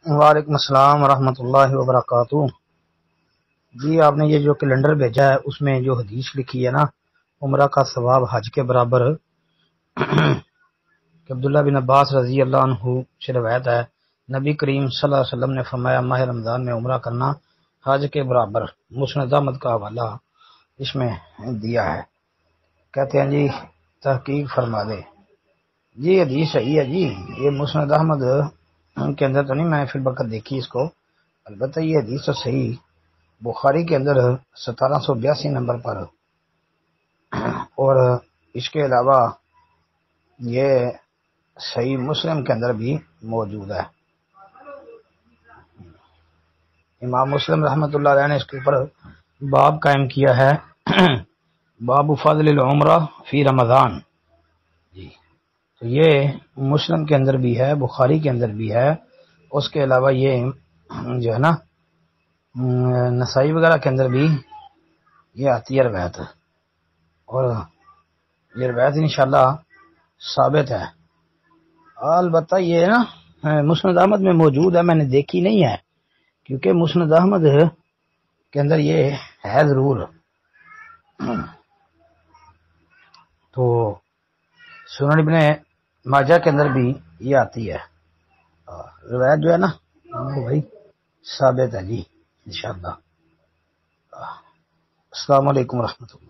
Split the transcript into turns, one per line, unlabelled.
وعلیکم السلام ورحمۃ اللہ وبرکاتہ۔ جی آپ نے یہ جو کیلنڈر بھیجا ہے اس میں جو حدیث لکھی ہے نا، عمرہ کا ثواب حج کے برابر، کہ عبداللہ بن عباس رضی اللہ عنہ سے روایت ہے، نبی کریم صلی اللہ علیہ وسلم نے فرمایا ماہ رمضان میں عمرہ کرنا حج کے برابر۔ مسند احمد کا حوالہ اس میں دیا ہے۔ کہتے ہیں جی تحقیق فرما دے۔ جی حدیث صحیح ہے جی، یہ مسند احمد کے اندر تو نہیں، میں نے فی الوقت دیکھی اس کو، البتہ یہ حدیث تو صحیح بخاری کے اندر 1782 نمبر پر، اور اس کے علاوہ یہ صحیح مسلم کے اندر بھی موجود ہے۔ امام مسلم رحمۃ اللہ علیہ نے اس کے اوپر باب قائم کیا ہے، باب فضل العمرہ فی رمضان۔ جی تو یہ مسلم کے اندر بھی ہے، بخاری کے اندر بھی ہے، اس کے علاوہ یہ جو ہے نا نسائی وغیرہ کے اندر بھی یہ آتی ہے روایت، اور یہ روایت انشاءاللہ ثابت ہے۔ البتہ یہ نا مسند احمد میں موجود ہے، میں نے دیکھی نہیں ہے، کیونکہ مسند احمد کے اندر یہ ہے ضرور، تو سنن ابن ماجہ کے اندر بھی یہ آتی ہے روایت، جو ہے نا وہ بھائی ثابت ہے جی انشاءاللہ۔ السلام علیکم ورحمۃ اللہ۔